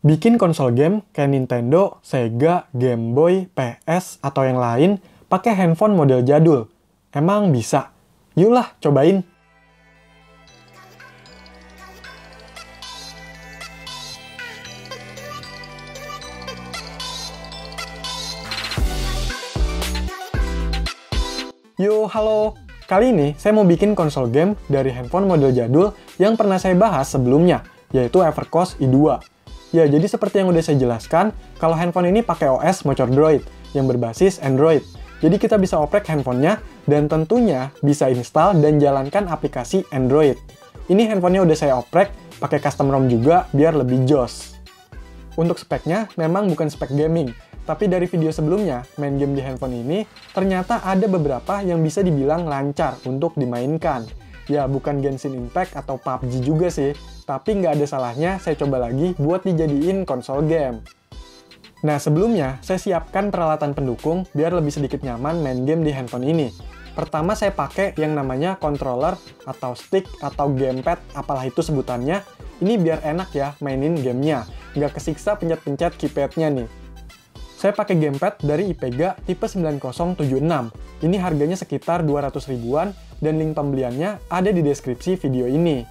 Bikin konsol game kayak Nintendo, Sega, Game Boy, PS, atau yang lain pakai handphone model jadul. Emang bisa? Yuklah, cobain. Yo, halo. Kali ini saya mau bikin konsol game dari handphone model jadul yang pernah saya bahas sebelumnya, yaitu Evercost i2. Ya, jadi seperti yang udah saya jelaskan, kalau handphone ini pakai OS Motor Droid yang berbasis Android. Jadi kita bisa oprek handphonenya dan tentunya bisa install dan jalankan aplikasi Android. Ini handphonenya udah saya oprek, pakai custom ROM juga biar lebih jos. Untuk speknya memang bukan spek gaming, tapi dari video sebelumnya main game di handphone ini ternyata ada beberapa yang bisa dibilang lancar untuk dimainkan. Ya, bukan Genshin Impact atau PUBG juga sih, tapi nggak ada salahnya saya coba lagi buat dijadiin konsol game. Nah, sebelumnya saya siapkan peralatan pendukung biar lebih sedikit nyaman main game di handphone ini. Pertama saya pakai yang namanya controller atau stick atau gamepad, apalah itu sebutannya. Ini biar enak ya mainin gamenya, nggak kesiksa pencet-pencet keypadnya nih. Saya pakai gamepad dari IPEGA tipe 9076. Ini harganya sekitar 200 ribuan dan link pembeliannya ada di deskripsi video ini.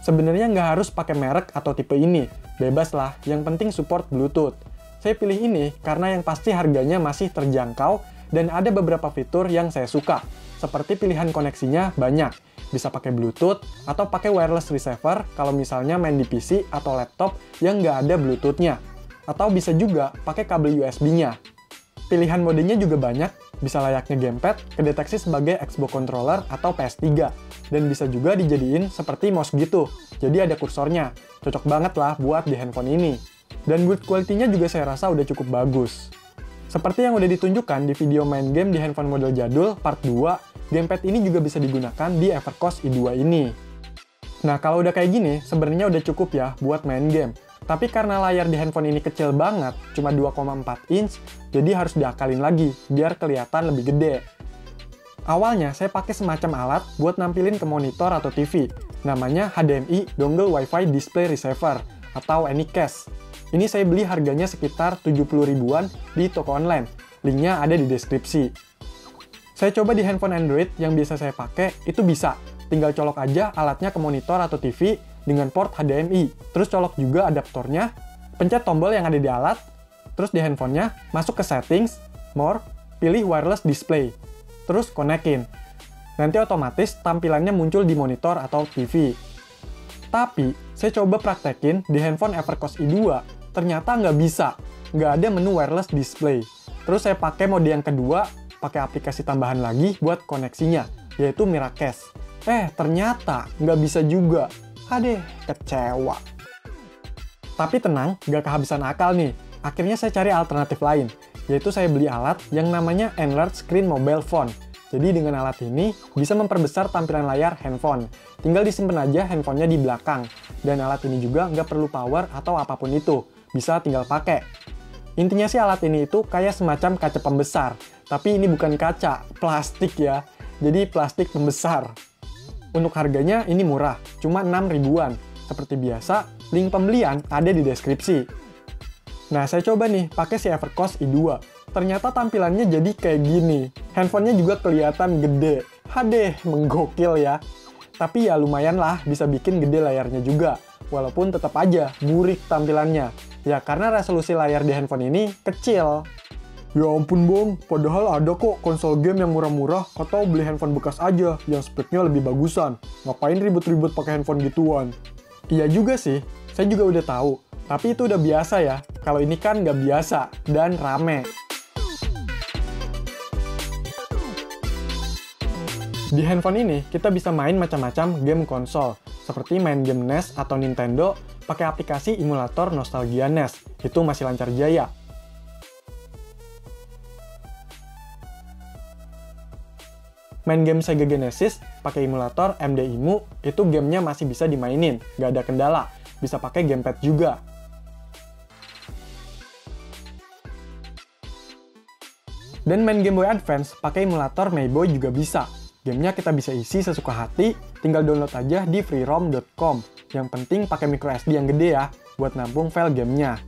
Sebenarnya nggak harus pakai merek atau tipe ini, bebas lah, yang penting support Bluetooth. Saya pilih ini karena yang pasti harganya masih terjangkau dan ada beberapa fitur yang saya suka, seperti pilihan koneksinya banyak, bisa pakai Bluetooth atau pakai wireless receiver kalau misalnya main di PC atau laptop yang nggak ada Bluetooth-nya. Atau bisa juga pakai kabel USB-nya. Pilihan modenya juga banyak, bisa layaknya gamepad, kedeteksi sebagai Xbox controller atau PS3, dan bisa juga dijadiin seperti mouse gitu, jadi ada kursornya. Cocok banget lah buat di handphone ini. Dan build quality-nya juga saya rasa udah cukup bagus. Seperti yang udah ditunjukkan di video main game di handphone model jadul part 2, gamepad ini juga bisa digunakan di Evercost i2 ini. Nah, kalau udah kayak gini, sebenarnya udah cukup ya buat main game. Tapi karena layar di handphone ini kecil banget, cuma 2,4 inch, jadi harus diakalin lagi, biar kelihatan lebih gede. Awalnya, saya pakai semacam alat buat nampilin ke monitor atau TV, namanya HDMI Dongle Wi-Fi Display Receiver, atau Anycast. Ini saya beli harganya sekitar 70 ribuan di toko online, linknya ada di deskripsi. Saya coba di handphone Android yang biasa saya pakai, itu bisa. Tinggal colok aja alatnya ke monitor atau TV, dengan port HDMI, terus colok juga adaptornya, pencet tombol yang ada di alat, terus di handphonenya, masuk ke settings, more, pilih wireless display, terus konekin. Nanti otomatis tampilannya muncul di monitor atau TV. Tapi, saya coba praktekin di handphone Evercost i2, ternyata nggak bisa, nggak ada menu wireless display. Terus saya pakai mode yang kedua, pakai aplikasi tambahan lagi buat koneksinya, yaitu Miracast. Ternyata nggak bisa juga. Aduh, kecewa. Tapi tenang, gak kehabisan akal nih. Akhirnya saya cari alternatif lain, yaitu saya beli alat yang namanya Enlarge Screen Mobile Phone. Jadi dengan alat ini, bisa memperbesar tampilan layar handphone. Tinggal disimpan aja handphonenya di belakang. Dan alat ini juga nggak perlu power atau apapun itu. Bisa tinggal pakai. Intinya sih alat ini itu kayak semacam kaca pembesar. Tapi ini bukan kaca, plastik ya. Jadi plastik pembesar. Untuk harganya ini murah, cuma 6 ribuan. Seperti biasa, link pembelian ada di deskripsi. Nah, saya coba nih pakai si Evercost i2. Ternyata tampilannya jadi kayak gini. Handphonenya juga kelihatan gede. Hadeh, menggokil ya. Tapi ya lumayan lah bisa bikin gede layarnya juga. Walaupun tetap aja burik tampilannya. Ya karena resolusi layar di handphone ini kecil. Ya ampun bang, padahal ada kok konsol game yang murah-murah atau beli handphone bekas aja yang speknya lebih bagusan. Ngapain ribet-ribet pakai handphone gituan? Iya juga sih, saya juga udah tahu. Tapi itu udah biasa ya, kalau ini kan nggak biasa dan rame. Di handphone ini, kita bisa main macam-macam game konsol, seperti main game NES atau Nintendo pakai aplikasi emulator Nostalgia NES. Itu masih lancar jaya. Main game Sega Genesis pakai emulator MD-IMU, itu gamenya masih bisa dimainin, nggak ada kendala. Bisa pakai gamepad juga. Dan main Game Boy Advance pakai emulator Mayboy juga bisa. Gamenya kita bisa isi sesuka hati, tinggal download aja di freerom.com. Yang penting pakai microSD yang gede ya. buat nampung file gamenya.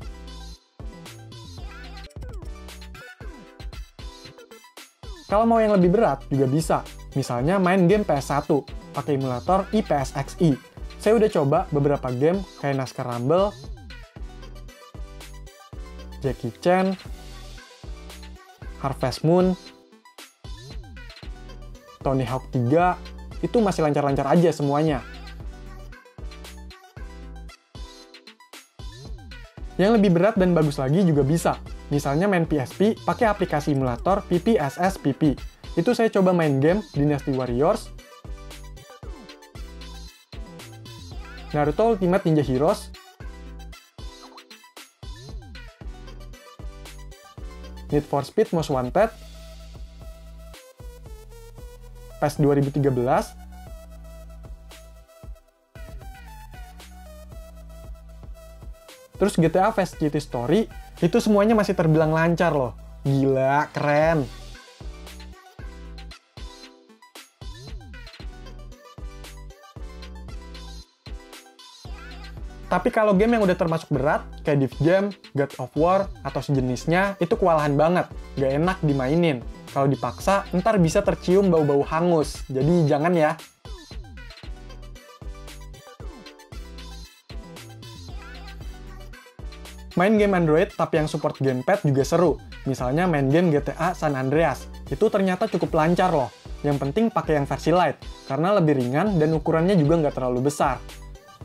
Kalau mau yang lebih berat juga bisa, misalnya main game PS1 pakai emulator IPSXi. Saya udah coba beberapa game kayak NASCAR Rumble, Jackie Chan, Harvest Moon, Tony Hawk 3, itu masih lancar-lancar aja semuanya. Yang lebih berat dan bagus lagi juga bisa. Misalnya main PSP pakai aplikasi emulator PPSSPP. Itu saya coba main game Dynasty Warriors, Naruto Ultimate Ninja Heroes, Need for Speed Most Wanted, PES 2013, terus GTA Vice City Story, itu semuanya masih terbilang lancar loh. Gila, keren! Tapi kalau game yang udah termasuk berat, kayak Div Jam, God of War, atau sejenisnya, itu kewalahan banget. Gak enak dimainin. Kalau dipaksa, ntar bisa tercium bau-bau hangus. Jadi jangan ya. Main game Android tapi yang support gamepad juga seru. Misalnya main game GTA San Andreas. Itu ternyata cukup lancar loh. Yang penting pakai yang versi light, karena lebih ringan dan ukurannya juga nggak terlalu besar.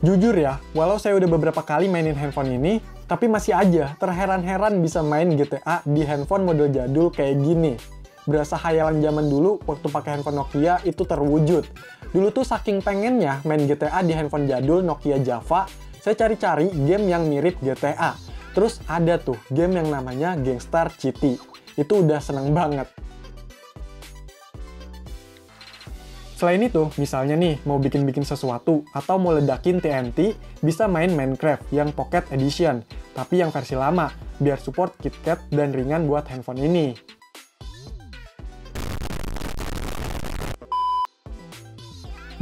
Jujur ya, walau saya udah beberapa kali mainin handphone ini, tapi masih aja terheran-heran bisa main GTA di handphone model jadul kayak gini. Berasa khayalan zaman dulu waktu pakai handphone Nokia itu terwujud. Dulu tuh saking pengennya main GTA di handphone jadul Nokia Java, saya cari-cari game yang mirip GTA. Terus ada tuh game yang namanya Gangstar City. Itu udah seneng banget. Selain itu, misalnya nih, mau bikin-bikin sesuatu atau mau ledakin TNT, bisa main Minecraft yang Pocket Edition, tapi yang versi lama, biar support KitKat dan ringan buat handphone ini.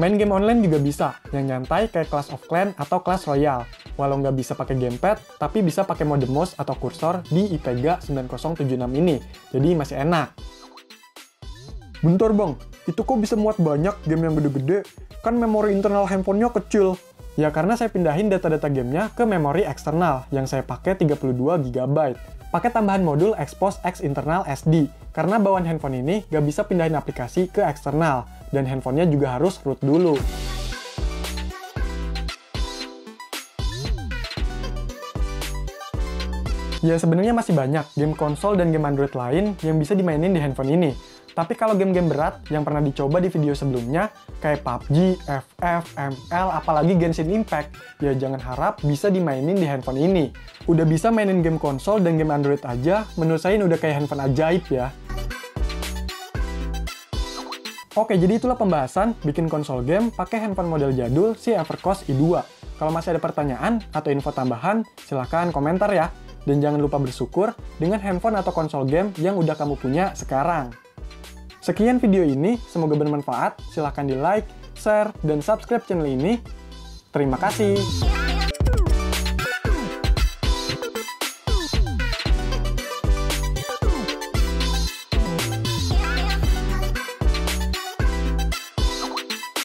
Main game online juga bisa, yang nyantai kayak Clash of Clans atau Clash Royale. Walau nggak bisa pakai gamepad, tapi bisa pakai mode mouse atau kursor di IPEGA 9076 ini, jadi masih enak. Bentar bang, itu kok bisa muat banyak game yang gede-gede? Kan memori internal handphonenya kecil. Ya karena saya pindahin data-data gamenya ke memori eksternal yang saya pakai 32 GB. Pakai tambahan modul Expose X Internal SD, karena bawaan handphone ini nggak bisa pindahin aplikasi ke eksternal, dan handphonenya juga harus root dulu. Ya sebenarnya masih banyak game konsol dan game Android lain yang bisa dimainin di handphone ini. Tapi kalau game-game berat yang pernah dicoba di video sebelumnya, kayak PUBG, FF, ML, apalagi Genshin Impact, ya jangan harap bisa dimainin di handphone ini. Udah bisa mainin game konsol dan game Android aja, menurut saya ini udah kayak handphone ajaib ya. Oke, jadi itulah pembahasan bikin konsol game pakai handphone model jadul si Evercost i2. Kalau masih ada pertanyaan atau info tambahan, silahkan komentar ya. Dan jangan lupa bersyukur dengan handphone atau konsol game yang udah kamu punya sekarang. Sekian video ini, semoga bermanfaat. Silahkan di like, share, dan subscribe channel ini. Terima kasih.